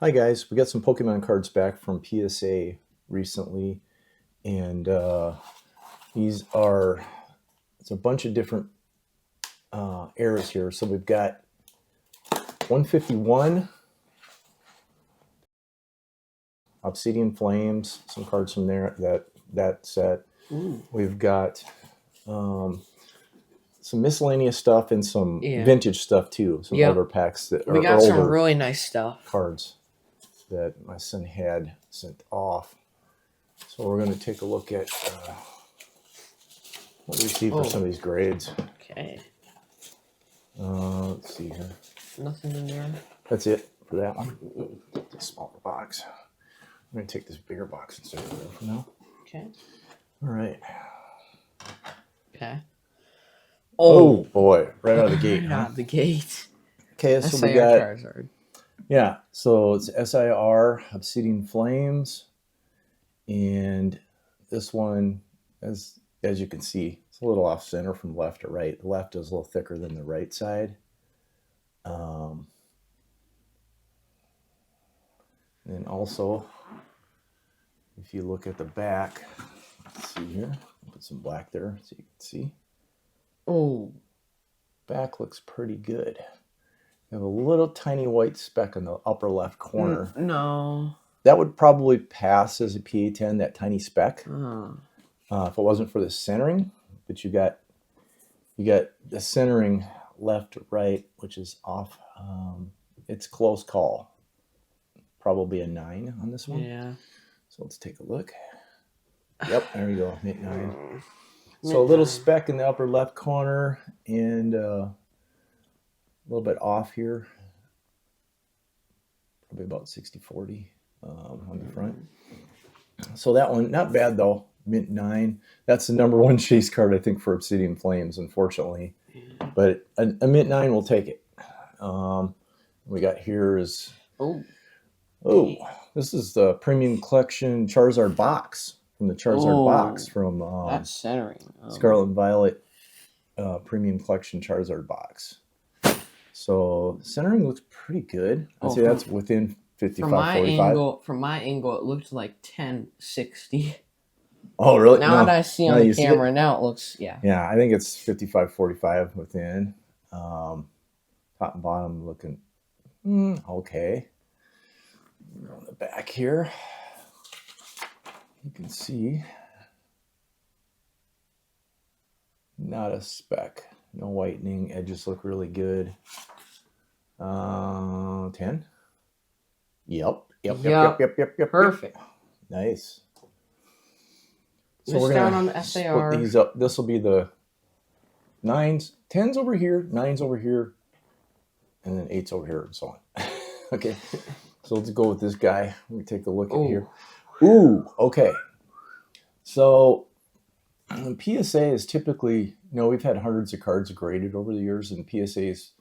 Hi guys, we got some Pokemon cards back from PSA recently, and these are it's a bunch of different eras here. So we've got 151 Obsidian Flames, some cards from there that set. Ooh. We've got some miscellaneous stuff and some Yeah. vintage stuff too. Some Yep. older packs that We are got some older really nice stuff. cards that my son had sent off. So we're going to take a look at what we see for some of these grades. Okay. Let's see here. Nothing in there. That's it for that one. This smaller box. I'm going to take this bigger box instead of that for now. Okay. All right. Okay. Oh boy, right out of the gate. Right out of the gate. Okay, so SIR we got Charizard. Yeah, so it's SIR Obsidian Flames, and this one, as you can see, it's a little off center from left to right. The left is a little thicker than the right side. And also, if you look at the back, let's see here, I'll put some black there so you can see. Oh, back looks pretty good. You have a little tiny white speck in the upper left corner. No. That would probably pass as a PA10, that tiny speck, Oh. if it wasn't for the centering. But you got the centering left to right, which is off. It's close call. Probably a 9 on this one. Yeah. So let's take a look. Yep, there you go, mid 9. So a little speck in the upper left corner and a little bit off here. Probably about 60-40 on the front. So that one, not bad though. Mint 9. That's the number one chase card, I think, for Obsidian Flames, unfortunately. But a mint 9 will take it. We got here is... Oh, this is the Premium Collection Charizard box from the Charizard box from that's centering. Scarlet and Violet Premium Collection Charizard box. So centering looks pretty good. I'd say that's within 55-45. From my angle, it looked like 10-60. Oh, really? Now that I see on the camera, now it looks, yeah. Yeah, I think it's 55-45 within. Top and bottom looking okay. On the back here, you can see not a speck, no whitening. Edges look really good. 10. Yep. Perfect. Nice. So we're gonna split these up. This will be the 9s, 10s over here, 9s over here, and then 8s over here, and so on. Okay. So let's go with this guy. Let me take a look at here. Ooh, okay. So PSA is typically, we've had hundreds of cards graded over the years, and PSA is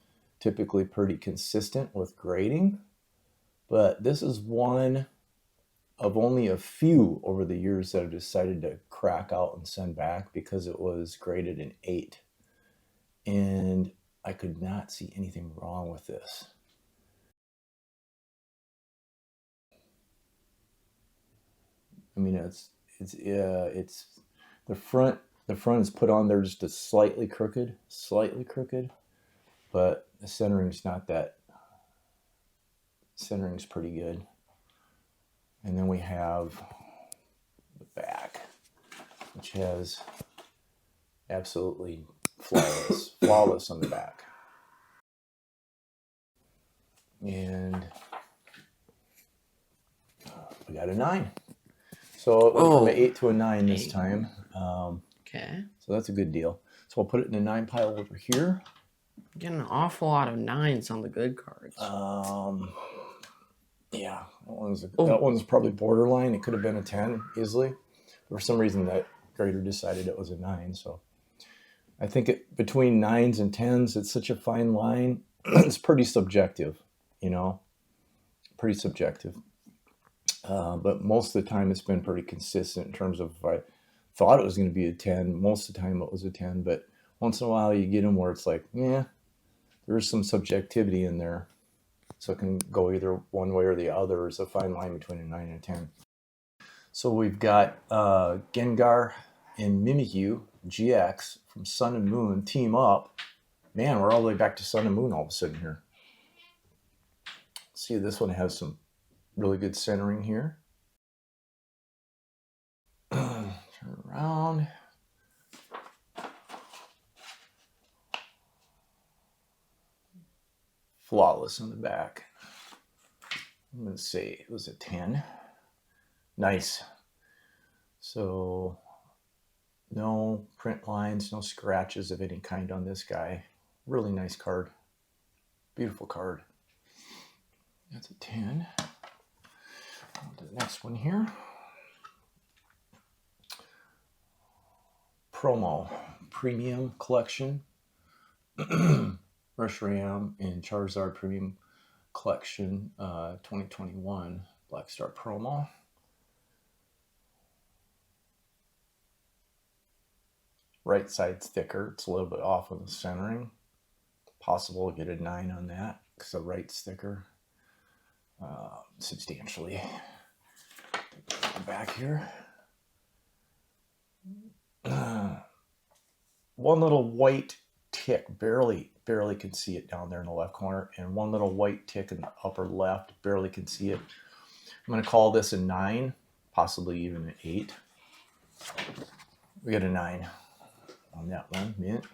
typically pretty consistent with grading. But this is one of only a few over the years that have decided to crack out and send back because it was graded an 8. And I could not see anything wrong with this. I mean, it's the front is put on there just a slightly crooked, but the centering's not that. Centering's pretty good. And then we have the back, which has absolutely flawless on the back. And we got a 9. So it went from an 8 to a 9 this time. Okay. So that's a good deal. So I'll put it in a 9 pile over here. Getting an awful lot of 9s on the good cards. Yeah, that one's probably borderline. It could have been a 10 easily. For some reason, that grader decided it was a 9. So I think between 9s and 10s, it's such a fine line. It's pretty subjective, pretty subjective. But most of the time, it's been pretty consistent in terms of if I thought it was going to be a 10. Most of the time, it was a 10. But once in a while, you get them where it's like, there's some subjectivity in there. So it can go either one way or the other. It's a fine line between a 9 and a 10. So we've got Gengar and Mimikyu GX from Sun and Moon team up. Man, we're all the way back to Sun and Moon all of a sudden here. See, this one has some really good centering here. Turn around. Flawless on the back. I'm going to say it was a 10. Nice. So no print lines, no scratches of any kind on this guy. Really nice card. Beautiful card. That's a 10. On to the next one here. Promo Premium Collection. Reshiram and Charizard Premium Collection 2021 Black Star Promo. Right side's thicker. It's a little bit off on the centering. Possible to get a 9 on that because the right's thicker substantially. Take the back here. One little white tick, barely can see it down there in the left corner, and one little white tick in the upper left, barely can see it. I'm going to call this a 9, possibly even an 8. We got a 9 on that one. Mint.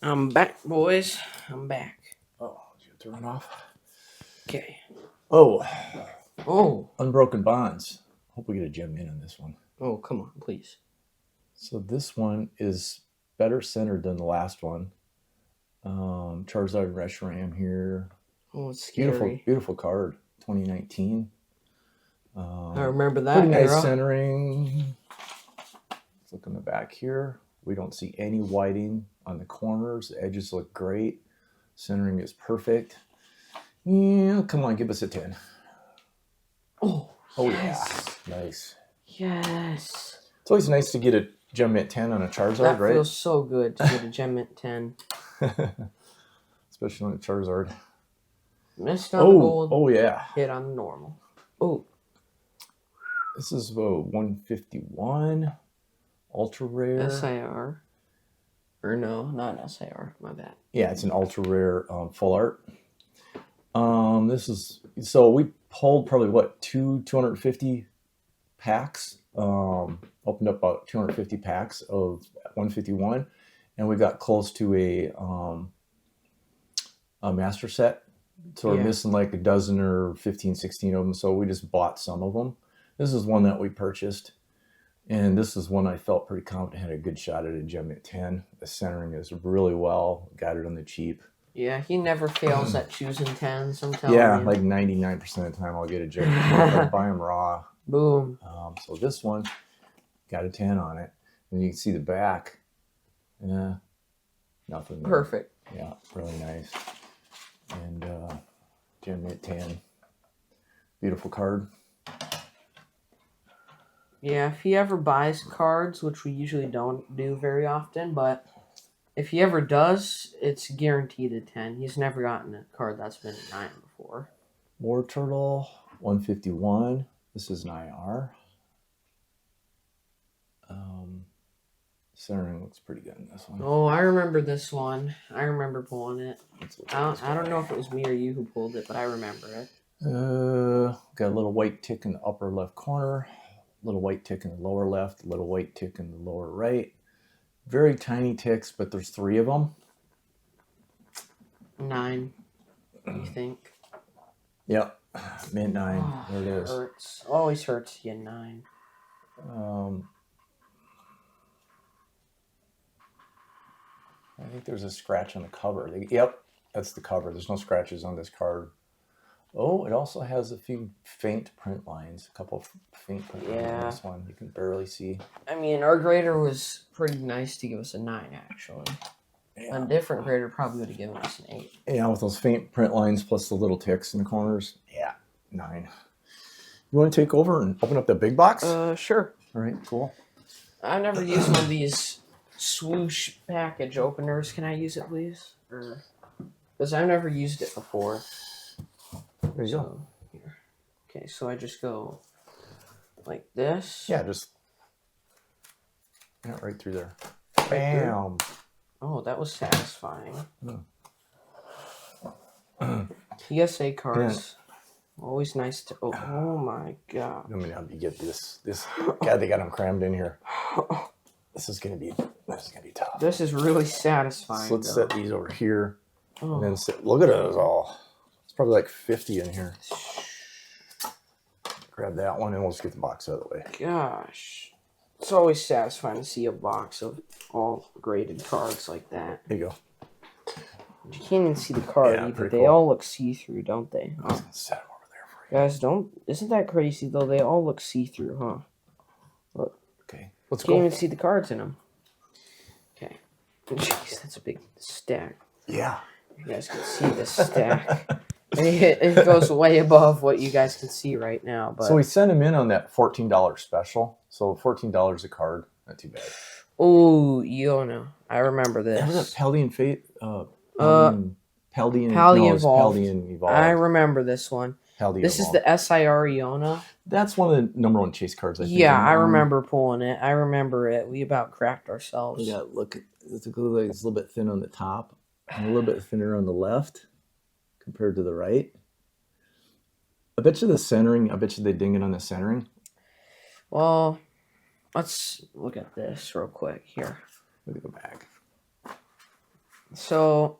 I'm back, boys. I'm back. Oh, did you have to run off? Okay. Oh, Unbroken Bonds. Hope we get a gem in on this one. Oh, come on, please. So this one is better centered than the last one. Charizard Reshiram here. Oh, it's scary. Beautiful card. 2019. I remember that. Pretty nice centering. Let's look in the back here. We don't see any whiting on the corners. The edges look great. Centering is perfect. Yeah, come on, give us a 10. Oh, yes. Yeah. Nice. Yes. It's always nice to get a Gem Mint 10 on a Charizard, that right? That feels so good to get a Gem Mint 10. Especially on a Charizard. Missed on the gold. Oh, yeah. Hit on the normal. Oh. This is 151. Ultra rare. SIR. Or no, not SIR. My bad. Yeah, it's an ultra rare full art. This is, so we pulled probably what, 250 packs. Opened up about 250 packs of 151, and we got close to a master set. So we're missing like a dozen or 15, 16 of them. So we just bought some of them. This is one that we purchased, and this is one I felt pretty confident had a good shot at a Gem Mint 10. The centering is really well. Got it on the cheap. Yeah, he never fails at choosing 10s. I'm telling you. Like 99% of the time I'll get a Gem Mint 10 if I buy them raw. Boom. So this one got a 10 on it. And you can see the back. Yeah, nothing there. Perfect. Yeah, really nice. And Gem Mint 10. Beautiful card. Yeah, if he ever buys cards, which we usually don't do very often, but if he ever does, it's guaranteed a 10. He's never gotten a card that's been a 9 before. War Turtle, 151. This is an IR. Centering looks pretty good in this one. Oh, I remember this one. I remember pulling it. I don't know if it was me or you who pulled it, but I remember it. Got a little white tick in the upper left corner, little white tick in the lower left, little white tick in the lower right. Very tiny ticks, but there's 3 of them. 9, you think? Yep, Mint 9. Oh, there it is. Hurts. Always hurts to get 9. I think there's a scratch on the cover. Yep, that's the cover. There's no scratches on this card. Oh, it also has a few faint print lines. A couple of faint print lines on this one. You can barely see. I mean, our grader was pretty nice to give us a 9, actually. Yeah. A different grader probably would have given us an 8. Yeah, with those faint print lines plus the little ticks in the corners. Yeah, 9. You want to take over and open up the big box? Sure. All right, cool. I've never used one of these swoosh package openers. Can I use it, please? Because I've never used it before. There you go. Here. Okay, so I just go like this. Yeah, just right through there. Right Bam. through. Oh, that was satisfying. PSA cards. Always nice to open. Oh my god. I mean, how do you get this? God, they got them crammed in here. This is gonna be tough. This is really satisfying. So let's set these over here, Oh. and then look at those all. It's probably like 50 in here. Grab that one, and we'll just get the box out of the way. Gosh, it's always satisfying to see a box of all graded cards like that. There you go. You can't even see the card Yeah, either. pretty They cool. all look see-through, don't they? Oh. Set them over there for you. Guys, isn't that crazy though? They all look see-through, huh? Look. Okay, let's Can't go. even see the cards in them. Okay. Jeez, that's a big stack. Yeah. You guys can see this stack. It goes way above what you guys can see right now. But So we sent them in on that $14 special. So $14 a card, not too bad. oh, Iona, I remember That was a this. Paldean Fate. Paldean Evolved. Paldean Evolved. I remember this one. Paldean This is Evolved. the SIR Iona. That's one of the number one chase cards. I think. Yeah, I remember pulling it. I remember it. We about cracked ourselves. Yeah, look, it looks like it's a little bit thin on the top and a little bit thinner on the left compared to the right. I bet you the centering, I bet you they ding it on the centering. Well, let's look at this real quick here. Look at the back. So,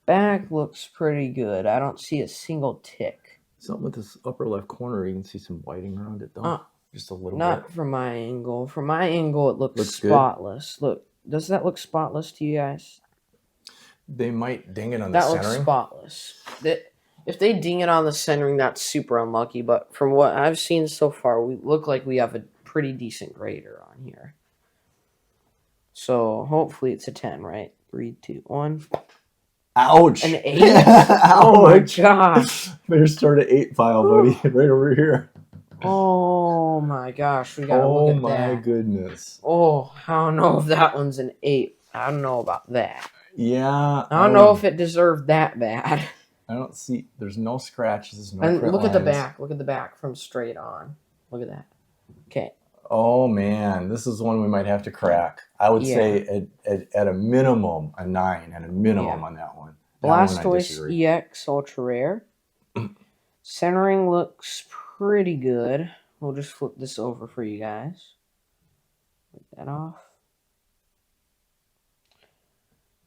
back looks pretty good. I don't see a single tick. Something with this upper left corner, you can see some whiting around it though. Just a little Not bit. from my angle. From my angle, it looks Looks good. spotless. Look, does that look spotless to you guys? They might ding it on the That looks centering. spotless. If they ding it on the centering, that's super unlucky. But from what I've seen so far, we look like we have a pretty decent grader on here. So hopefully it's a 10, right? 3, 2, 1. Ouch! An 8? Oh my Ouch! gosh. Better start at 8 file, buddy. Right over here. Oh my gosh. We gotta Oh look at my that. goodness. Oh, I don't know if that one's an 8. I don't know about that. Yeah. I don't know if it deserved that bad. I don't see. There's no scratches. No And print look at the lines. back. Look at the back from straight on. Look at that. Okay. Oh man, this is one we might have to crack. I would say at a minimum a 9, at a minimum on that one. That one I Blastoise disagree. EX Ultra Rare. Centering looks pretty good. We'll just flip this over for you guys. Take that off.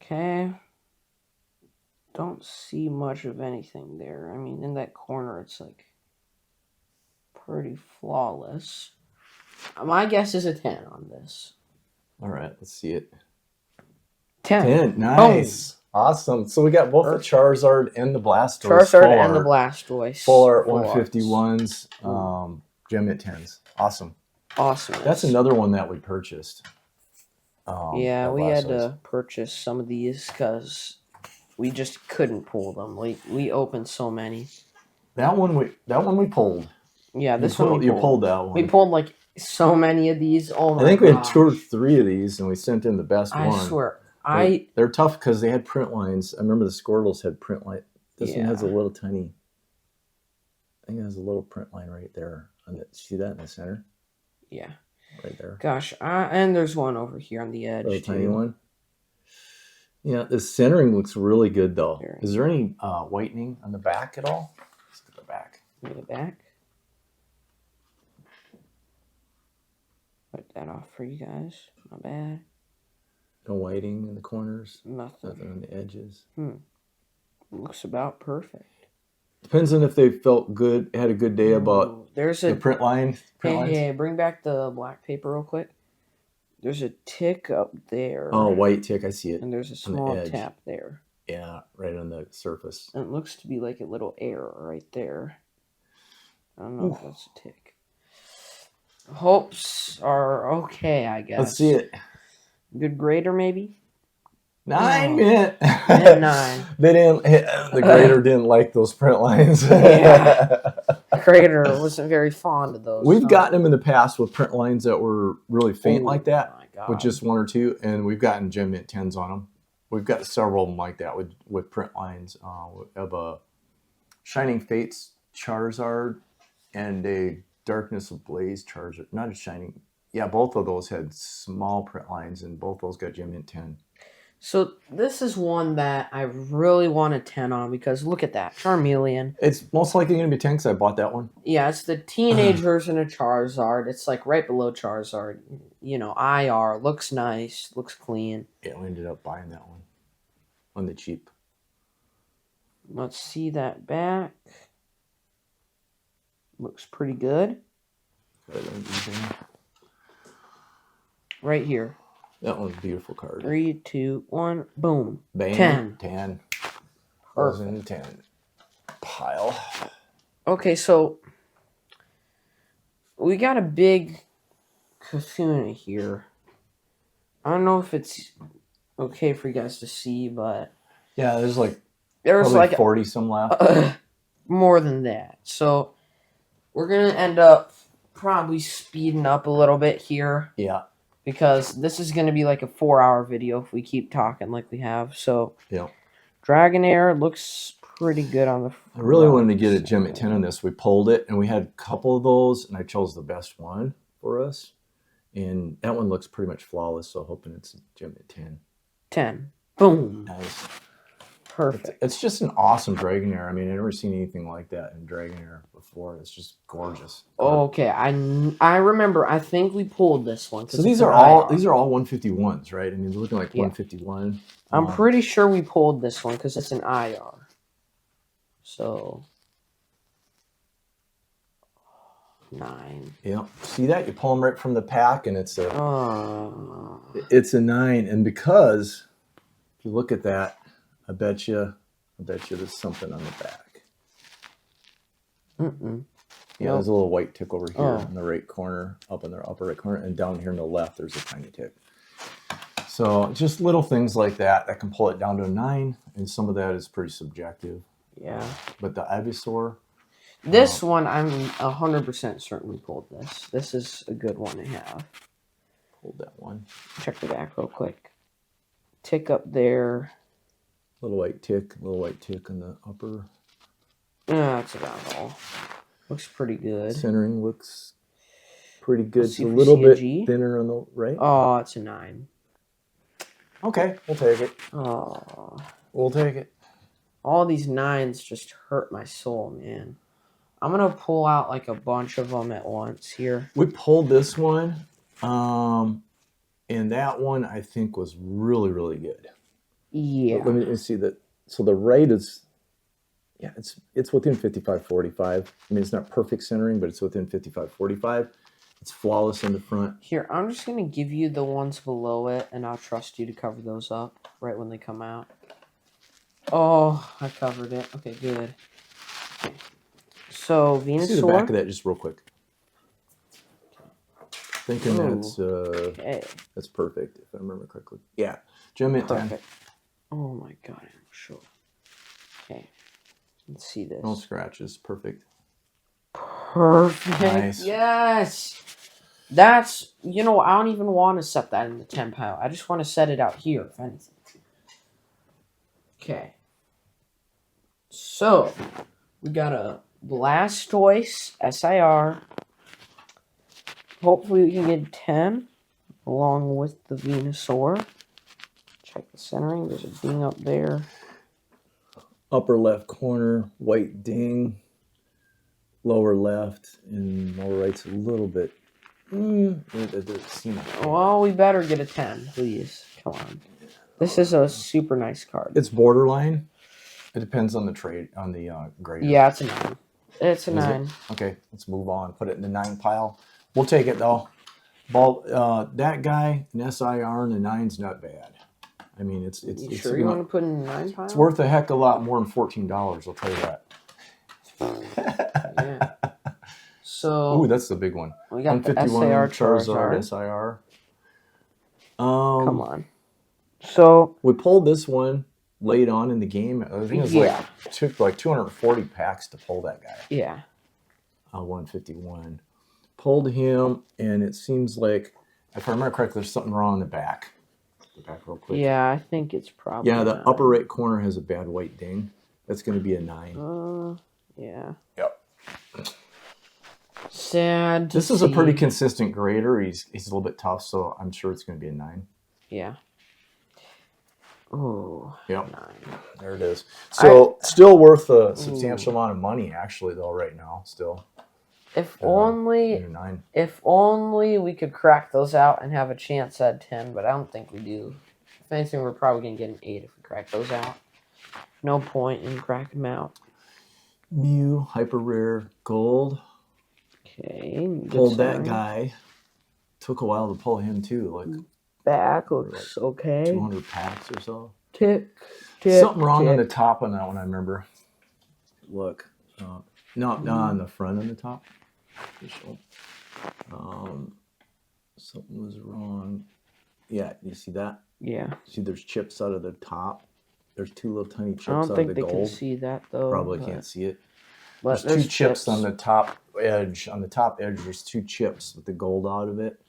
Okay. Don't see much of anything there. I mean, in that corner, it's like pretty flawless. My guess is a 10 on this. All right, let's see it. 10. 10, nice. Awesome. So we got both the Charizard and the Blastoise. Charizard and the Blastoise. Full art Full arts. 151s, Gem Hit 10s. Awesome. Awesome. That's another one that we purchased. Yeah, that we had Blastoise. to purchase some of these because we just couldn't pull them. We opened so many. That one we pulled. Yeah, this you one pulled, we you pulled. pulled that one. We pulled like so many of these. Oh my! I think we had gosh. 2 or 3 of these, and we sent in the best one. I swear, They're tough because they had print lines. I remember the Squirtles had print line. This one has a little tiny. I think it has a little print line right there. See that in the center? Yeah. Right there. Gosh, and there's one over here on the edge. Little too. tiny one. Yeah, the centering looks really good though. Very Is there any whitening on the back at all? Let's look at the back. Look at the back. Put that off for you guys. Not bad. No whiting in the corners. Nothing. Nothing on the edges. Looks about perfect. Depends on if they felt good, had a good day about Ooh, there's the a print line. Hey, bring back the black paper real quick. There's a tick up there. Oh, white tick. I see it. And there's a on the small edge. tap there. Yeah, right on the surface. And it looks to be like a little error right there. I don't know if that's a tick. Hopes are okay, I guess. Let's see it. Good grader, maybe? 9 mint. 9. They didn't. The grader didn't like those print lines. Yeah. Grader wasn't very fond of those. We've gotten them in the past with print lines that were really faint like that, My God. with just 1 or 2, and we've gotten Gem Mint 10s on them. we've got several of them like that with print lines. We have a Shining Fates Charizard and a Darkness Ablaze Charizard. Not a Shining. Yeah, both of those had small print lines, and both those got Gem Mint 10. So this is one that I really want a 10 on because look at that. Charmeleon. It's most likely going to be 10 because I bought that one. Yeah, it's the teenage version of Charizard. It's like right below Charizard. You know, IR. Looks nice. Looks clean. Yeah, we ended up buying that one on the cheap. Let's see that back. Looks pretty good. Right here. That one's a beautiful card. 3, 2, 1, boom. Bam. 10. 10. Perfect. In the 10 pile. Okay, so we got a big Kahuna here. I don't know if it's okay for you guys to see, but Yeah, there's like there's like 40 some left. More than that. So we're gonna end up probably speeding up a little bit here. Yeah. Because this is gonna be like a 4-hour video if we keep talking like we have. So Yeah. Dragonair looks pretty good on the front. I really wanted to get a Gem at 10 on this. We pulled it, and we had a couple of those, and I chose the best one for us. And that one looks pretty much flawless, so hoping it's a Gem at 10. 10. Boom. Nice. Perfect. It's just an awesome Dragonair. I mean, I've never seen anything like that in Dragonair before. It's just gorgeous. Okay, I remember. I think we pulled this one. So these are all 151s, right? I mean, they're looking like 151. I'm pretty sure we pulled this one because it's an IR. So 9. Yeah. See that? You pull them right from the pack, and it's a 9. And because if you look at that, I bet you there's something on the back. Yeah, there's a little white tick over here in the right corner, up in the upper right corner, and down here on the left, there's a tiny tick. So just little things like that can pull it down to a 9, and some of that is pretty subjective. Yeah. But the Ivysaur. This one, I'm 100% certain we pulled this. This is a good one to have. Pulled that one. Check the back real quick. Tick up there. Little white tick in the upper. Yeah, that's about all. Looks pretty good. Centering looks pretty good. It's a if we little see a bit G. thinner on the right. Oh, it's a 9. Okay, we'll take it. Oh. We'll take it. All these 9s just hurt my soul, man. I'm going to pull out like a bunch of them at once here. We pulled this one, and that one I think was really, really good. Yeah. But let me see that. So the right is, yeah, it's within 55-45. I mean, it's not perfect centering, but it's within 55-45. It's flawless in the front. Here, I'm just going to give you the ones below it, and I'll trust you to cover those up right when they come out. Oh, I covered it. Okay, good. Okay. So, Venusaur. See the back of that just real quick. Thinking that's perfect, if I remember correctly. Yeah, Gem Mint 10. Oh my god, I'm sure. Okay, let's see this. No scratches, perfect. Perfect. Nice. Yes. That's, I don't even want to set that in the 10 pile. I just want to set it out here, if anything. Okay. So, we got a Blastoise SIR. Hopefully we can get 10 along with the Venusaur. Check the centering. There's a ding up there. Upper left corner, white ding. Lower left and lower right's a little bit. Well, we better get a 10, please. Come on. This is a super nice card. It's borderline. It depends on the trade, on the grade. Yeah, it's a 9. It's a 9. Okay, let's move on. Put it in the 9 pile. We'll take it though. That guy, an SIR and a 9's not bad. I mean, it's sure you want to put in the 9 pile? It's worth a heck of a lot more than $14. I'll tell you that. Yeah. So. Ooh, that's the big one. We got the SIR Charizard. SIR. Come on. So we pulled this one late on in the game. I think it was took like 240 packs to pull that guy. Yeah. 151. Pulled him, and it seems like, if I remember correctly, there's something wrong in the back. it back real quick. Yeah, I think it's probably. Yeah, the 9. upper right corner has a bad white ding. That's going to be a 9. Yeah. Yep. Sad. This is a pretty consistent grader. He's a little bit tough, so I'm sure it's going to be a 9. Yeah. Oh. Yep. 9. There it is. So still worth a substantial amount of money, actually, though. Right now, still. If only 9. If only we could crack those out and have a chance at 10, but I don't think we do. If anything, we're probably going to get an 8 if we crack those out. No point in cracking them out. Mew, hyper rare, gold. Okay. Pulled that guy. Took a while to pull him, too. Like back looks okay. 200 packs or so. Tick. Something wrong on the top on that one, I remember. Look. Not on the front on the top. Something was wrong. Yeah, you see that? Yeah. See, there's chips out of the top. There's 2 little tiny chips I don't out think of the they gold. can see that though. Probably can't see it. But There's 2 chips on the top edge. On the top edge, there's 2 chips with the gold out of it,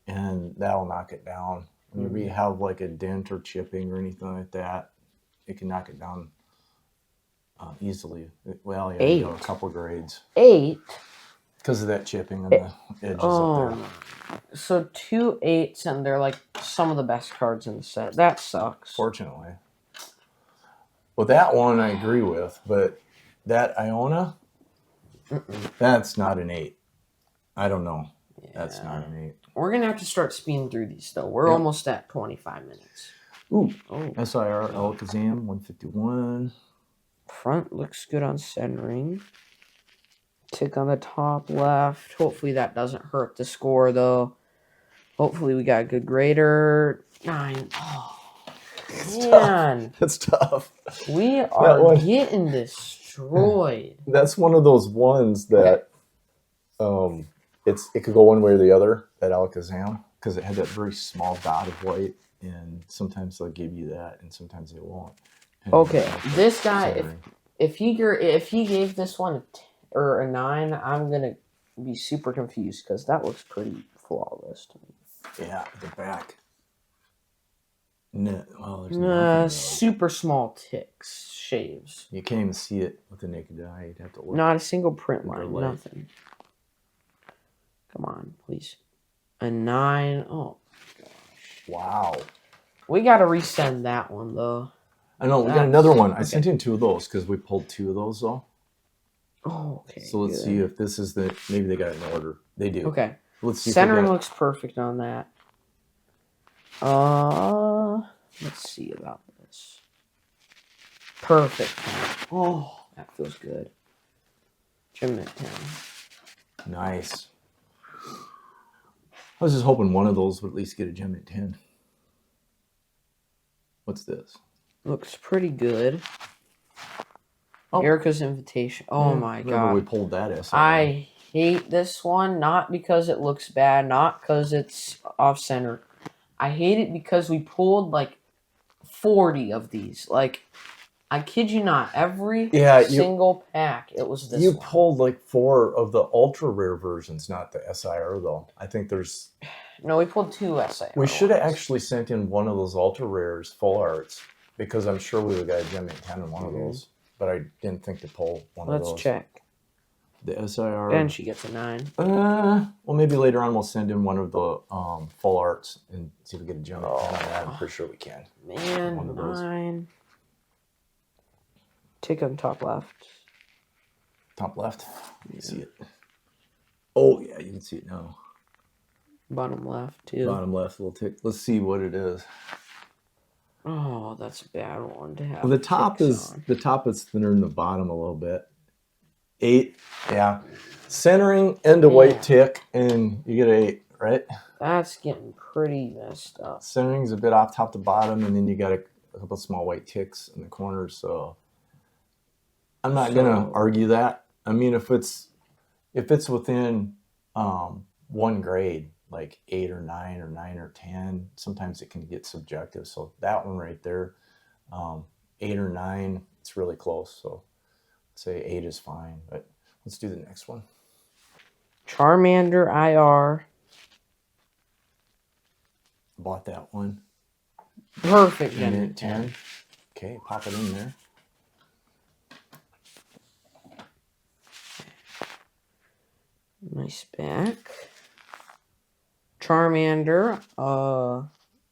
and that'll knock it down. Whenever you have like a dent or chipping or anything like that, it can knock it down easily. Well, yeah, 8. you know, a couple grades. 8. Because of that chipping on the edges up there. So 2 8s, and they're like some of the best cards in the set. That sucks. Fortunately. Well, that one I agree with, but that Iona, that's not an 8. I don't know. Yeah. That's not an 8. We're going to have to start speeding through these, though. We're almost at 25 minutes. Ooh. SIR Alakazam, 151. Front looks good on centering. Tick on the top left. Hopefully that doesn't hurt the score, though. Hopefully we got a good grader. 9. Oh, man. That's tough. We are getting destroyed. That's one of those ones that it could go one way or the other, that Alakazam, because it had that very small dot of white, and sometimes they'll give you that, and sometimes they won't. Okay, this guy, if he gave this one a 9, I'm gonna be super confused because that looks pretty flawless to me. Yeah, the back. No, well, there's super small ticks, shaves. You can't even see it with the naked eye. You'd have to look. Not a single print line, nothing. Come on, please. A 9. Oh gosh. Wow. We gotta resend that one though. I know, we got another one. I sent in 2 of those because we pulled 2 of those though. Oh, okay. So let's see if this is maybe they got it in order. They do. Okay. Let's see. Centering looks perfect on that. Let's see about this. Perfect. Oh, that feels good. Gym at 10. Nice. I was just hoping one of those would at least get a gem at 10. What's this? Looks pretty good. Erica's Invitation. Oh my god. We pulled that. I hate this one, not because it looks bad, not because it's off center. I hate it because we pulled like 40 of these. Like, I kid you not, every single pack, it was this one. Pulled like 4 of the ultra rare versions, not the SIR though. I think there's... No, we pulled 2 SIR. We should have actually sent in one of those ultra rares, full arts, because I'm sure we would have got a gem at 10 in one of those. But I didn't think to pull one of those. Let's check. The SIR. And she gets a 9. Well, maybe later on we'll send in one of the full arts and see if we get a gem at 10 on that. I'm pretty sure we can. Man, one of those. 9. Tick on top left. Top left. You can see it. Oh, yeah, you can see it now. Bottom left, too. Bottom left, little tick. Let's see what it is. Oh, that's a bad one to have. Well, the top is thinner than the bottom a little bit. 8, yeah. Centering and a white tick, and you get an 8, right? That's getting pretty messed up. Centering's a bit off top to bottom, and then you got a couple small white ticks in the corners. So I'm not gonna argue that. I mean, if it's within 1 grade, like 8 or 9 or 9 or 10, sometimes it can get subjective. So that one right there, 8 or 9, it's really close. So I'd say 8 is fine, but let's do the next one. Charmander IR. Bought that one. Perfect. And Then then 10. Okay, pop it in there. Nice back. Charmander,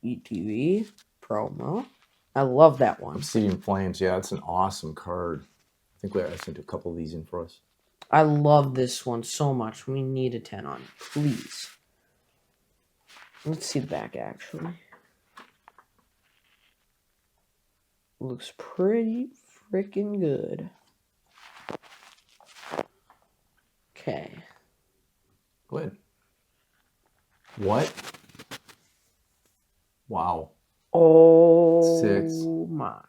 ETV promo. I love that one. Obsidian Flames. Yeah, that's an awesome card. I think I sent a couple of these in for us. I love this one so much. We need a 10 on it, please. Let's see the back, actually. Looks pretty freaking good. Okay. Go ahead. What? Wow. Oh, 6. my.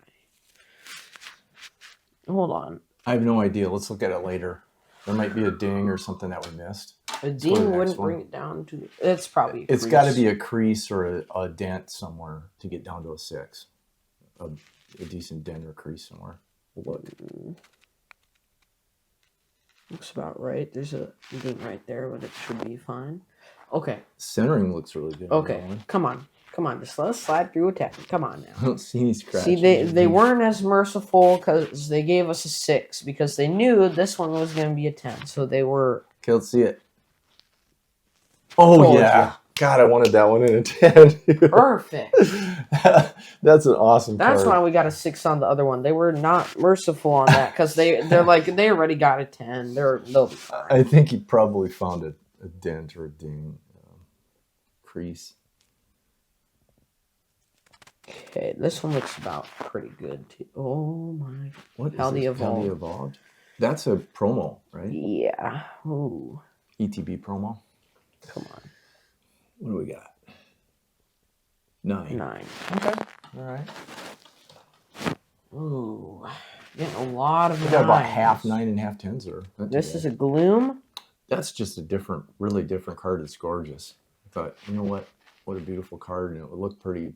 Hold on. I have no idea. Let's look at it later. There might be a ding or something that we missed. A ding wouldn't bring it down to... It's probably a It's got to be a crease or a dent somewhere to get down to a 6. A decent dent or crease somewhere. Look. Looks about right. There's a ding right there, but it should be fine. Okay. Centering looks really good. Okay. Come on. Come on. Just let's slide through a 10. Come on now. I don't see any scratches. See, they weren't as merciful because they gave us a 6 because they knew this one was going to be a 10. So they were... Okay, let's see it. Oh, yeah. You. God, I wanted that one in a 10. Perfect. That's an awesome That's card. why we got a 6 on the other one. They were not merciful on that because they're like, they already got a 10. They'll be fine. I think he probably found a dent or a ding. Crease. Okay, this one looks about pretty good too. Oh my! What Paldea is this? Paldea Evolved? That's a promo, right? Yeah. Ooh. ETB promo. Come on. What do we got? 9. 9. Okay. All right. Ooh. Getting a lot of. We got about half 9 and half 10s there. This is a Gloom. That's just a different, really different card. It's gorgeous. I thought, you know what? What a beautiful card, and it would look pretty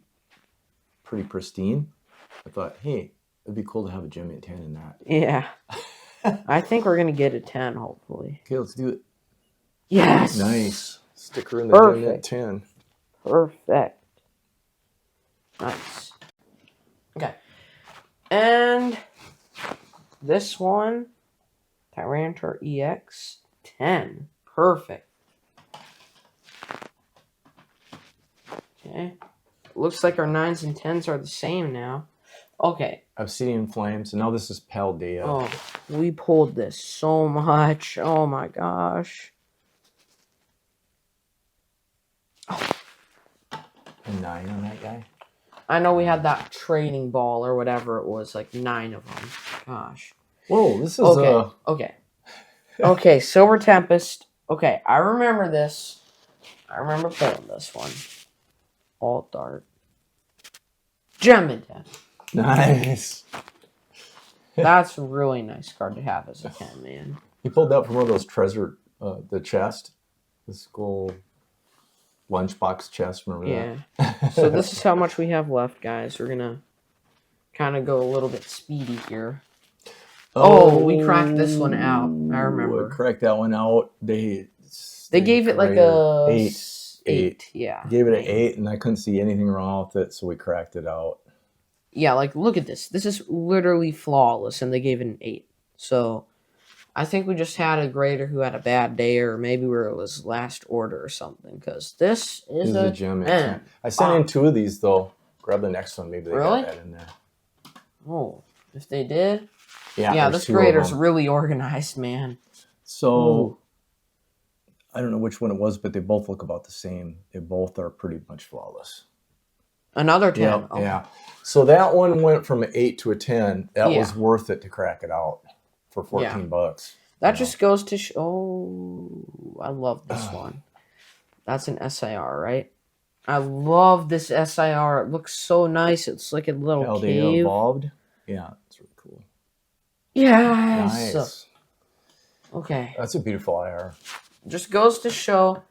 pristine. I thought, hey, it'd be cool to have a Gem at 10 in that. Yeah. I think we're gonna get a 10, hopefully. Okay, let's do it. Yes. Nice. Sticker in the Gem at 10. Perfect. Nice. Okay. And this one, Tyranitar EX 10. Perfect. Okay. Looks like our 9s and 10s are the same now. Okay. Obsidian Flames. And now this is Paldea. Oh, we pulled this so much. Oh my gosh. Oh. A 9 on that guy. I know we had that trading ball or whatever it was, like 9 of them. Gosh. Whoa, this is okay. Okay. Okay, Silver Tempest. Okay, I remember this. I remember pulling this one. Alt Art. Gem in 10. Nice. That's a really nice card to have as a 10, man. He pulled that from one of those treasure, the chest. The school lunchbox chest, remember that? Yeah. So this is how much we have left, guys. We're going to kind of go a little bit speedy here. Oh, we cracked this one out. I remember. We cracked that one out. They gave it like a 8. Yeah. Gave it an 8, and I couldn't see anything wrong with it, so we cracked it out. Yeah, like, look at this. This is literally flawless, and they gave it an 8. So, I think we just had a grader who had a bad day, or maybe where it was last order or something, because this is a Gem. 10. I sent in 2 of these, though. Grab the next one. Maybe they got that in there. Oh, if they did? Yeah, this grader's really organized, man. So, I don't know which one it was, but they both look about the same. They both are pretty much flawless. Another 10. Yeah, yeah. So that one went from an 8 to a 10. That was worth it to crack it out for $14. That just goes to show. Oh, I love this one. That's an SIR, right? I love this SIR. It looks so nice. It's like a little cave. Evolved. Yeah, it's really cool. Yes. Nice. Okay. That's a beautiful IR. Just goes to show,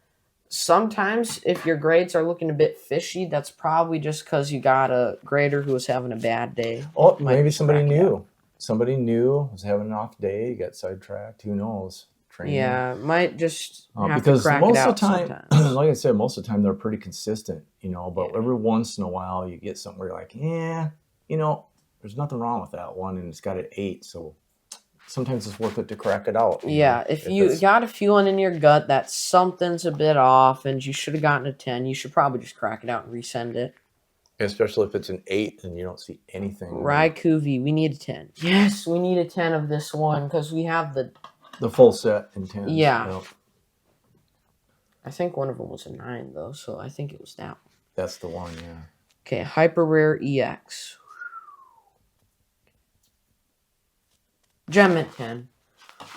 sometimes if your grades are looking a bit fishy, that's probably just because you got a grader who was having a bad day. Oh, maybe somebody knew. Somebody knew, was having an off day, got sidetracked. Who knows? training. Yeah, might just have Because to crack most it out of the time, sometimes. like I said, most of the time they're pretty consistent, but Yeah. every once in a while you get something where you're like, yeah, there's nothing wrong with that one, and it's got an 8, so sometimes it's worth it to crack it out. Yeah, if you got a feeling in your gut that something's a bit off and you should have gotten a 10, you should probably just crack it out and resend it. Especially if it's an 8 and you don't see anything. Raikuvi, we need a 10. Yes, we need a 10 of this one because we have the full set in 10. Yeah. I think one of them was a 9, though, so I think it was that one. That's the one, yeah. Okay, Hyper Rare EX. Gem at 10.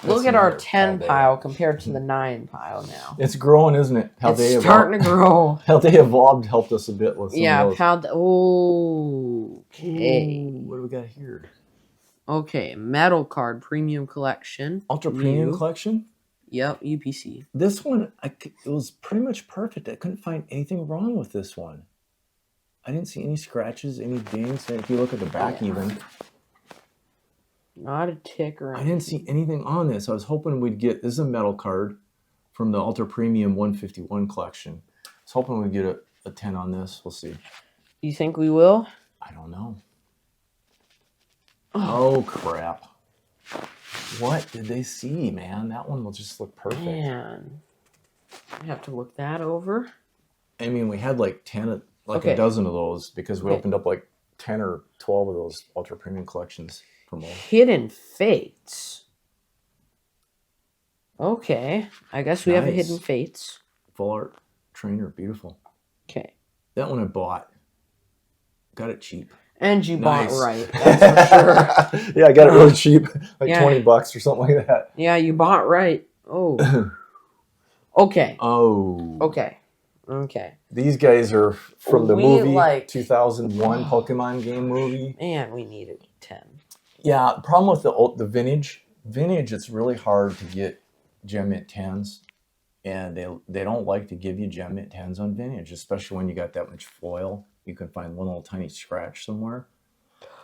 Look at our 10 pile compared to the 9 pile now. It's growing, isn't it? It's starting to grow. How they evolved helped us a bit with some of those. Okay. What do we got here? Okay, Metal Card Premium Collection. Ultra Premium Collection? Yep, UPC. This one, it was pretty much perfect. I couldn't find anything wrong with this one. I didn't see any scratches, any dings. If you look at the back even. Not a tick or anything. I didn't see anything on this. I was hoping we'd get, this is a metal card from the Ultra Premium 151 collection. I was hoping we'd get a 10 on this. We'll see. You think we will? I don't know. Oh, crap. What did they see, man? That one will just look perfect. Man. I have to look that over. I mean, we had like 10, a dozen of those because we opened up like 10 or 12 of those Ultra Premium collections. Hidden Fates. Okay. I guess we have a Hidden Fates. Full art trainer. Beautiful. Okay. That one I bought. Got it cheap. And you bought right. That's for sure. Yeah, I got it really cheap. Like $20 or something like that. Yeah, you bought right. Oh. Okay. Oh. Okay. These guys are from the movie 2001 Pokemon game movie. Man, we needed 10. Yeah, the problem with the vintage, it's really hard to get Gem Mint 10s, and they don't like to give you Gem Mint 10s on vintage, especially when you got that much foil. You can find one little tiny scratch somewhere,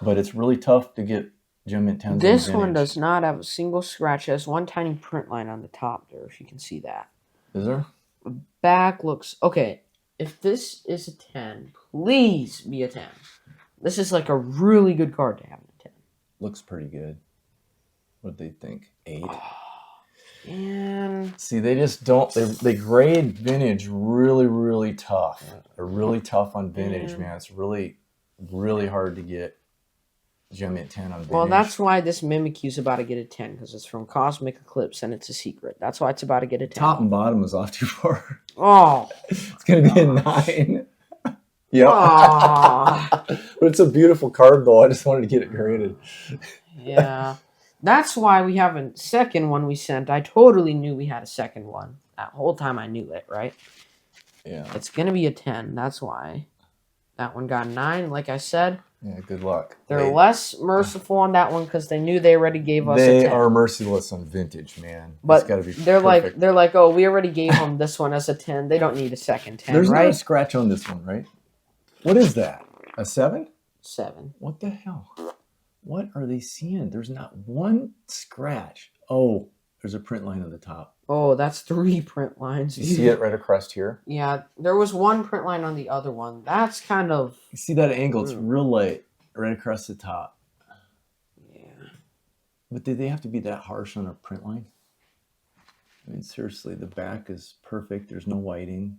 but it's really tough to get Gem Mint 10s on vintage. This one does not have a single scratch. It has one tiny print line on the top there, if you can see that. Is there? The back looks... Okay, if this is a 10, please be a 10. This is like a really good card to have in a 10. Looks pretty good. What do they think? 8? Oh, man. See, they just don't. They grade vintage really, really tough. They're really tough on vintage, man. It's really, really hard to get Gem Mint 10 on vintage. Well, that's why this Mimikyu's about to get a 10, because it's from Cosmic Eclipse and it's a secret. That's why it's about to get a 10. Top and bottom is off too far. Oh. It's going to be a 9. Yep. But it's a beautiful card, though. I just wanted to get it graded. Yeah. That's why we have a second one we sent. I totally knew we had a second one. That whole time I knew it, right? Yeah. It's going to be a 10. That's why. That one got a 9, like I said. Yeah, good luck. They're less merciful on that one because they knew they already gave us a 10. They are merciless on vintage, man. But it's gotta be they're perfect. like, oh, we already gave them this one as a 10. They don't need a second 10, There's right? no scratch on this one, right? What is that? A 7? 7. What the hell? What are they seeing? There's not one scratch. Oh, there's a print line on the top. Oh, that's 3 print lines. You see it right across here? Yeah, there was one print line on the other one. That's kind of... You see that angle? It's real light right across the top. Yeah. But did they have to be that harsh on a print line? I mean, seriously, the back is perfect. There's no whiting.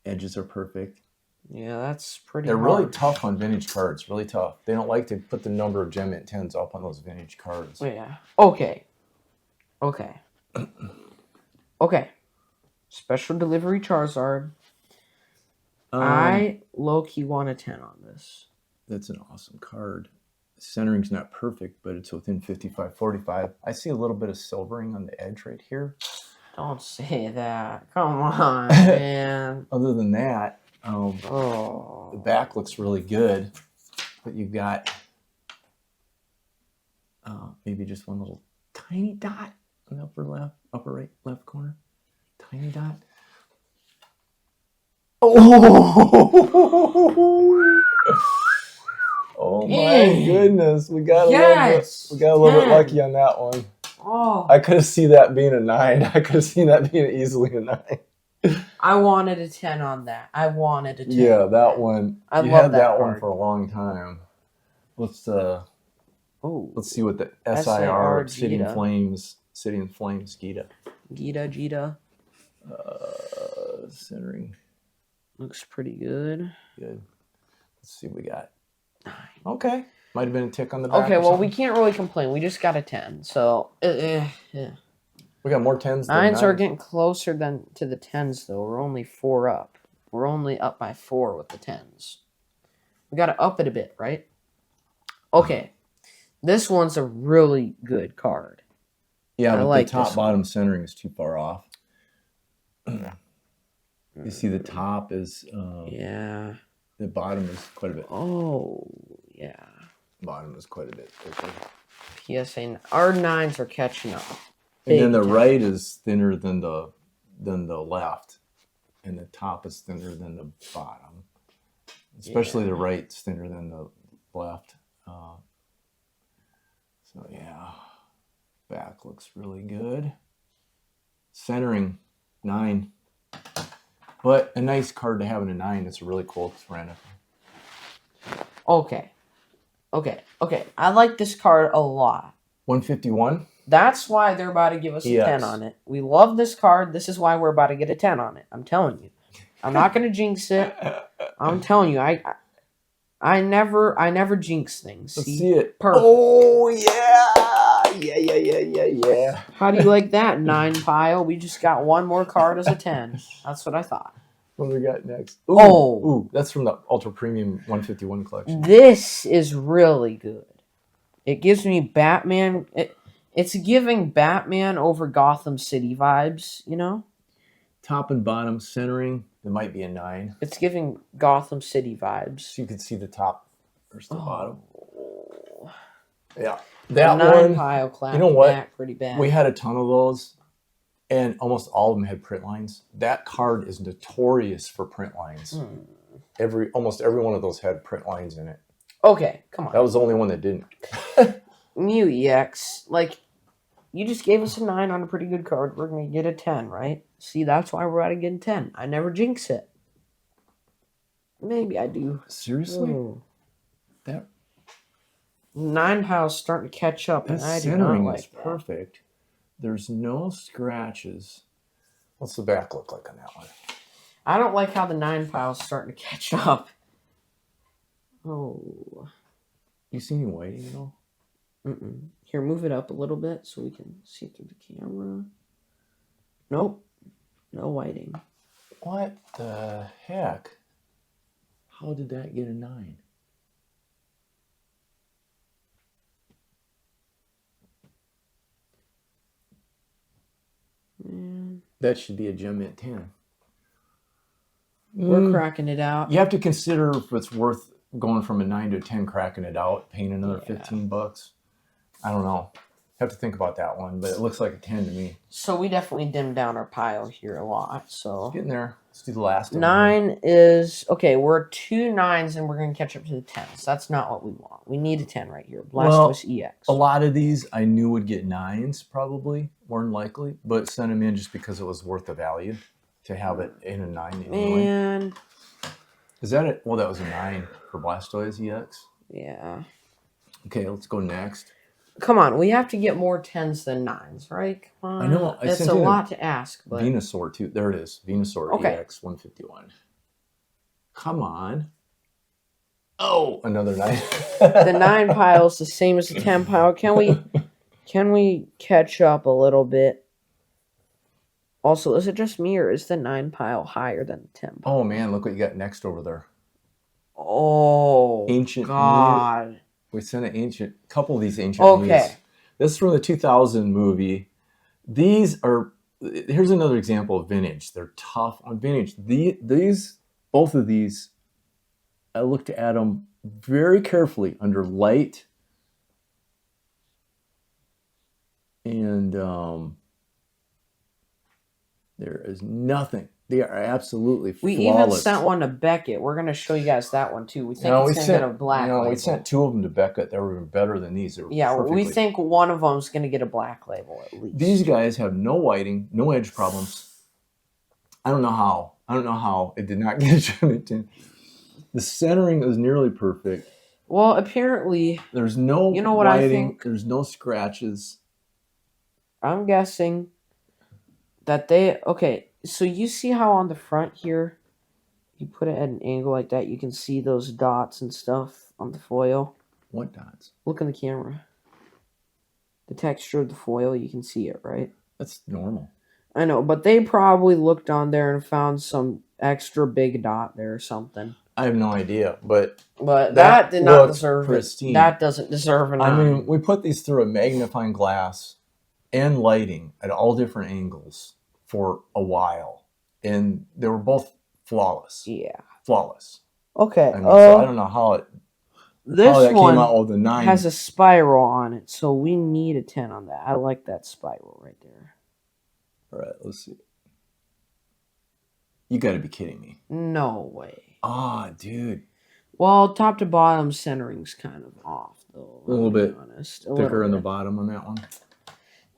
Edges are perfect. Yeah, that's pretty They're hard. really tough on vintage cards. Really tough. They don't like to put the number of Gem Mint 10s up on those vintage cards. Yeah. Okay. Special delivery Charizard. I low-key want a 10 on this. That's an awesome card. Centering's not perfect, but it's within 55-45. I see a little bit of silvering on the edge right here. Don't say that. Come on, man. Other than that, the back looks really good, but you've got maybe just one little tiny dot in the upper right left corner. Tiny dot. Oh my goodness! We got a little bit lucky on that one. Oh, I could have seen that being a 9. I could have seen that being easily a 9. I wanted a 10 on that. I wanted a 10. Yeah, that one. I you love had that one card. for a long time. Let's see what the SIR SIR Obsidian Gita. Flames Gita. Gita. Centering. Looks pretty good. Good. Let's see what we got. 9. Okay. Might have been a tick on the back. Okay, well, we can't really complain. We just got a 10. So, yeah. We got more 10s than 9s are 9s. getting closer than to the 10s, though. We're only 4 up. We're only up by 4 with the 10s. We got to up it a bit, right? Okay. This one's a really good card. Yeah, I but like the top this bottom centering is too far off. You see the top is Yeah. the bottom is quite a bit. Oh, yeah. Bottom is quite a bit thicker. PSA. Our 9s are catching up. And then Big the time. right is thinner than the left, and the top is thinner than the bottom. Especially the right's thinner than the left. So yeah, back looks really good. Centering 9, but a nice card to have in a 9. It's really cool. It's random. Okay. I like this card a lot. 151. That's why they're about to give us a EX. 10 on it. We love this card. This is why we're about to get a 10 on it. I'm telling you. I'm not going to jinx it. I'm telling you. I never jinx things. Let's see it. Perfect. Oh yeah. How do you like that, 9 pile? We just got one more card as a 10. That's what I thought. What do we got next? Ooh. That's from the Ultra Premium 151 collection. This is really good. It gives me Batman. It's giving Batman over Gotham City vibes, you know? Top and bottom centering. It might be a 9. It's giving Gotham City vibes. So you can see the top versus the bottom. Oh. Yeah. The That 9 one, pile clapped you know what? back pretty bad. We had a ton of those, and almost all of them had print lines. That card is notorious for print lines. Almost every one of those had print lines in it. Okay, come on. That was the only one that didn't. New EX, like, you just gave us a 9 on a pretty good card. We're going to get a 10, right? See, that's why we're out of getting 10. I never jinx it. Maybe I do. Seriously? Oh. That 9 pile's starting to catch up, and I do not centering like is that. perfect. There's no scratches. What's the back look like on that one? I don't like how the 9 pile's starting to catch up. Oh. You see any whiting at all? Mm-mm. Here, move it up a little bit so we can see through the camera. Nope. No whiting. What the heck? How did that get a 9? Man. That should be a gem mint 10. We're cracking it out. You have to consider if it's worth going from a 9 to a 10, cracking it out, paying another $15. I don't know. Have to think about that one, but it looks like a 10 to me. So we definitely dimmed down our pile here a lot. So Getting there. Let's do the last one. 9 is okay. We're 2 9s and we're gonna catch up to the 10s. That's not what we want. We need a 10 right here. Blastoise EX. A lot of these I knew would get 9s probably, more than likely, but sent them in just because it was worth the value to have it in a 9 anyway. Man. Is that it? Well, that was a 9 for Blastoise EX. Yeah. Okay, let's go next. Come on, we have to get more 10s than 9s, right? Come on. I know. It's a lot to ask, but Venusaur too. There it is. Venusaur EX 151. Come on. Oh, another 9. the 9 pile is the same as the 10 pile. Can we catch up a little bit? Also, is it just me or is the 9 pile higher than the 10 pile? Oh man, look what you got next over there. Oh, Ancient God. We sent a couple of these ancient Muse. This is from the 2000 movie. Here's another example of vintage. They're tough on vintage. Both of these, I looked at them very carefully under light and there is nothing They are absolutely We flawless. even sent one to Beckett. We're going to show you guys that one too. We think No, it's we going to sent get a black label. we sent 2 of them to Beckett. They were better than these. They were Yeah, we perfectly- think one of them's going to get a black label at least. These guys have no whiting, no edge problems. I don't know how it did not get a Jimmy 10. The centering is nearly perfect. Well, apparently, There's no you know what I whiting. think? There's no scratches. I'm guessing that they... Okay, so you see how on the front here, you put it at an angle like that, you can see those dots and stuff on the foil? What dots? Look in the camera. The texture of the foil, you can see it, right? That's normal. I know, but they probably looked on there and found some extra big dot there or something. I have no idea, but that did not deserve pristine. it. That doesn't deserve an 9. I mean, we put these through a magnifying glass and lighting at all different angles for a while, and they were both flawless. Yeah. Flawless. Okay. I mean, so I don't know how this that one came out with a 9. has a spiral on it, so we need a 10 on that. I like that spiral right there. All right, let's see. You got to be kidding me. No way. Ah, dude. Well, top to bottom centering's kind of off, though. A little bit honest. thicker in the bottom on that one.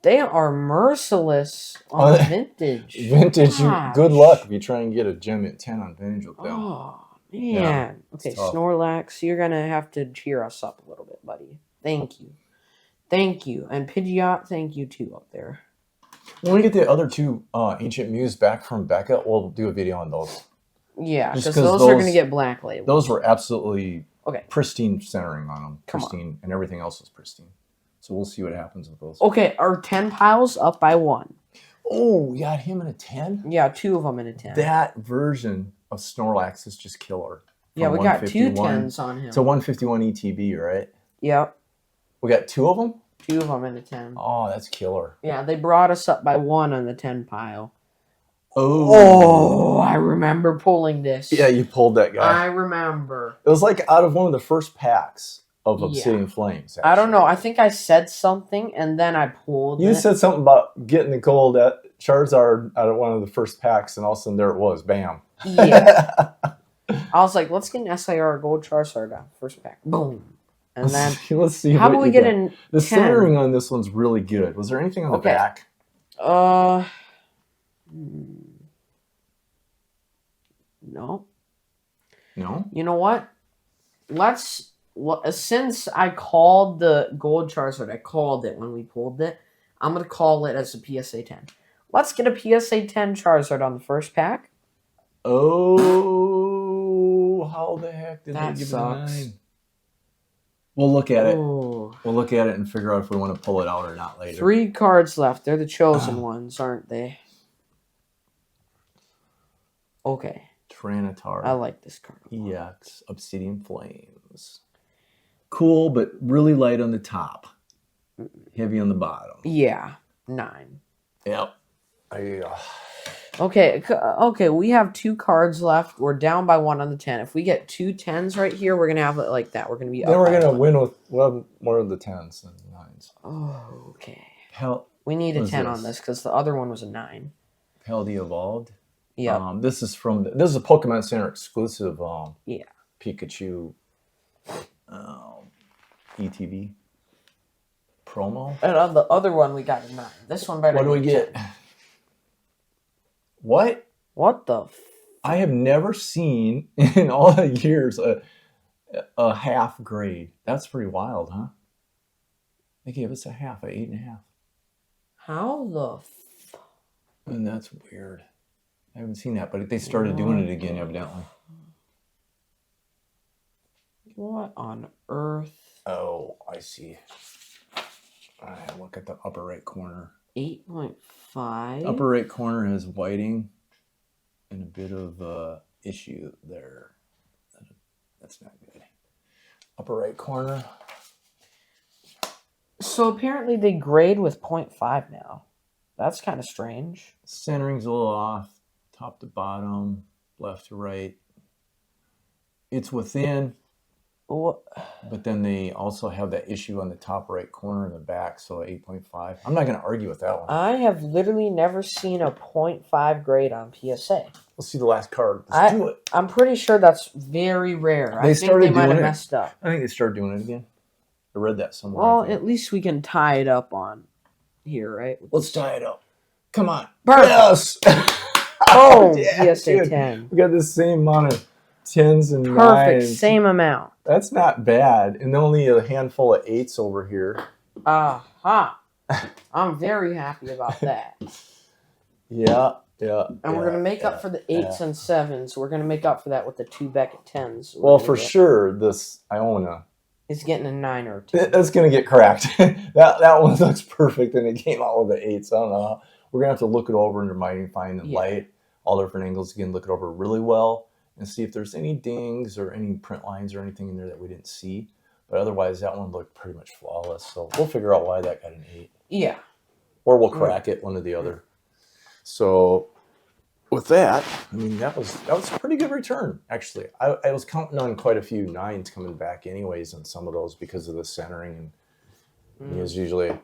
They are merciless on vintage. Vintage. Gosh. Good luck if you try and get a gem at 10 on vintage with them. Oh, man. Yeah, okay, tough. Snorlax, you're going to have to cheer us up a little bit, buddy. Thank you. Thank you. And Pidgeot, thank you, too, up there. When we get the other 2 Ancient Muse back from Becca, we'll do a video on those. Yeah, Just because 'cause those are going to get black label. Those were absolutely Okay. pristine centering on them. Come on. Pristine, and everything else was pristine. So we'll see what happens with those. Okay, our 10 piles up by 1. Oh, we got him in a 10? Yeah, 2 of them in a 10. That version of Snorlax is just killer. Yeah, we got 2 151 10s on him. It's a 151 ETB, right? Yep, We got 2 of them? 2 of them in a 10. Oh, that's killer. Yeah, they brought us up by 1 on the 10 pile. Oh, I remember pulling this. yeah, you pulled that guy. I remember. It was like out of one of the first packs of Obsidian Flames. I don't know. actually. I think I said something and then I pulled You it. said something about getting the gold at Charizard out of one of the first packs, and all of a sudden there it was. Bam. Yeah. I was like, let's get an SIR gold Charizard out. First pack. Boom. And then, let's see. how what about we you get got. in The 10? centering on this one's really good. Was there anything on the Okay. back? No. No. You know what? Since I called the gold Charizard, I called it when we pulled it. I'm going to call it as a PSA 10. Let's get a PSA 10 Charizard on the first pack. Oh, how the heck did That they give sucks. it a 9? We'll look at it. Ooh. We'll look at it and figure out if we want to pull it out or not later. 3 cards left. They're the chosen ones, aren't they? Okay. Tranitar. I like this card. EX. Obsidian Flames. Cool, but really light on the top. Heavy on the bottom. Yeah. 9. Yep. Okay, we have 2 cards left. We're down by 1 on the 10. If we get 2 10s right here, we're going to have it like that. We're going to be up Then we're by going to 1. win with more of the 10s than the 9s. Oh, okay. What We need a was 10 this? on this because the other one was a 9. Paldea Evolved. Yeah. This is a Pokemon Center exclusive. Yeah. Pikachu. ETB promo. And on the other one, we got a 9. This one better. What do we be get? 10. What? What the? I have never seen in all the years a half grade. That's pretty wild, huh? They gave us a half, 8.5. How the? And that's weird. I haven't seen that, but they started doing it again, evidently. What on earth? Oh, I see. Look at the upper right corner. 8.5. Upper right corner has whiting and a bit of issue there. That's not good. Upper right corner. So apparently they grade with 0.5 now. That's kind of strange. Centering's a little off. Top to bottom, left to right. It's within What? But then they also have that issue on the top right corner in the back, so 8.5. I'm not going to argue with that one. I have literally never seen a 0.5 grade on PSA. Let's see the last card. Let's do it. I'm pretty sure that's very rare. I think they might have messed up. I think they started doing it again. I read that somewhere. Well, at least we can tie it up on here, right? Let's tie it up. Come on. Perfect. Yes! Oh, yeah, PSA dude. 10. We got the same amount of 10s and Perfect, 9s. same amount. That's not bad. And only a handful of 8s over here. Aha. I'm very happy about that. Yeah. And we're going to make up for the 8s and 7s. We're going to make up for that with the 2 Beckett 10s. Well, for sure, this Iona is getting a 9 or a 10. That's going to get cracked. that one looks perfect, and it came out with the 8s. I don't know. We're going to have to look it over under magnifying and light, all different angles again, look it over really well, and see if there's any dings or any print lines or anything in there that we didn't see. But otherwise, that one looked pretty much flawless. So we'll figure out why that got an 8. Yeah. Or we'll crack it, one or the other. So with that, I mean, that was a pretty good return, actually. I was counting on quite a few 9s coming back anyways on some of those because of the centering. And there's usually a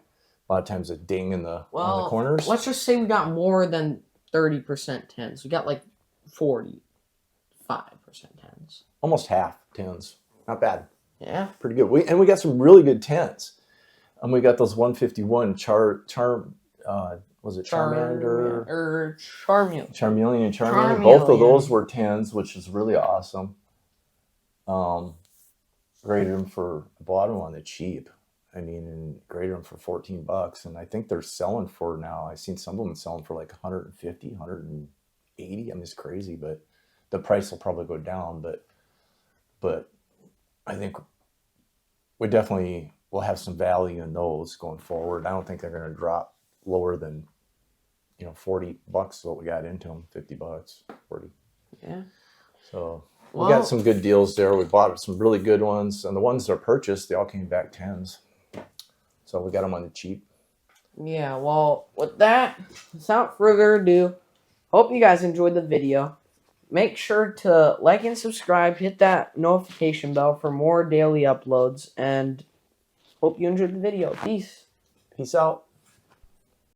lot of times a ding in on the corners. Let's just say we got more than 30% 10s. We got like 45% 10s. Almost half 10s. Not bad. Yeah. Pretty good. We got some really good 10s. And we got those 151 was it Charmander? Charmeleon and Charmander. Both of those were 10s, which is really awesome. Graded them for, I bought them on the cheap. I mean, and graded them for $14. And I think they're selling for now. I've seen some of them selling for like 150, 180. I mean, it's crazy, but the price will probably go down. But I think we definitely will have some value in those going forward. I don't think they're going to drop lower than, $40 is what we got into them. $50, 40. Yeah. So we got some good deals there. We bought some really good ones, and the ones that are purchased, they all came back 10s. So we got them on the cheap. Yeah. Well, with that, without further ado, hope you guys enjoyed the video. Make sure to like and subscribe. Hit that notification bell for more daily uploads, and hope you enjoyed the video. Peace. Peace out.